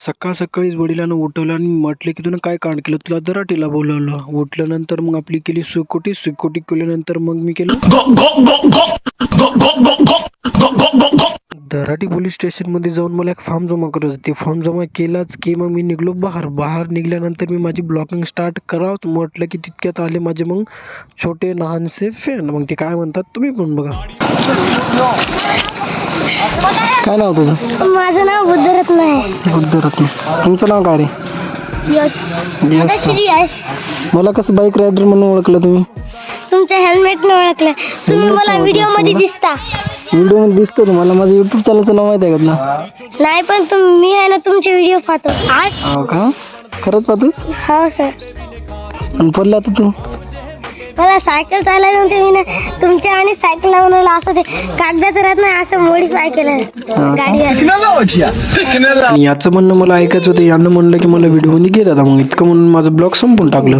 सकाळ सकाळीच वडिलांना उठवलं आणि म्हटले की तुला काय कांड केलं, तुला दराटीला बोलावलं. उठल्यानंतर मग आपली केली सुकोटी केल्यानंतर मग मी केलं दराटी पोलीस स्टेशनमध्ये जाऊन मला एक फॉर्म जमा करत होते. ते फॉर्म जमा केलाच की मग मी निघलो बाहेर निघाल्यानंतर मी माझी ब्लॉगिंग स्टार्ट करावं म्हटलं की तितक्यात आले माझे मग छोटे लहानसे फॅन. मग ते काय म्हणतात तुम्ही पण बघा. काय नाव तुझं? माझं नाव बुद्धरत्न आहे. बुद्धरत्न. तुमचं नाव काय रे? यश. यश का? श्री आहे. मला कसं बाईक रायडर म्हणून ओळखलं तुम्ही? तुमच्या हेल्मेटने ओळखलं. तुम्ही मला व्हिडिओ मध्ये दिसता. व्हिडिओ मध्ये दिसतो तुम्हाला? माझं युट्यूब चॅनलचं नाव माहिती आहे का तुला? नाही पण मी आहे ना तुमचे व्हिडिओ पाहतो. हो का? खरंच पाहतोस? हो सर. आणि पडला आता तू? मला सायकल चालवायला म्हणते. मी ना तुमच्या आणि सायकल लावून असं ते कागदाचं राहत नाही असं मॉडिफाय केलं गाडी. याचं म्हणणं मला ऐकायचं होतं. यानं म्हणलं की मला व्हिडिओ मध्ये घेत आता. मग इतकं म्हणून माझं ब्लॉग संपून टाकलं.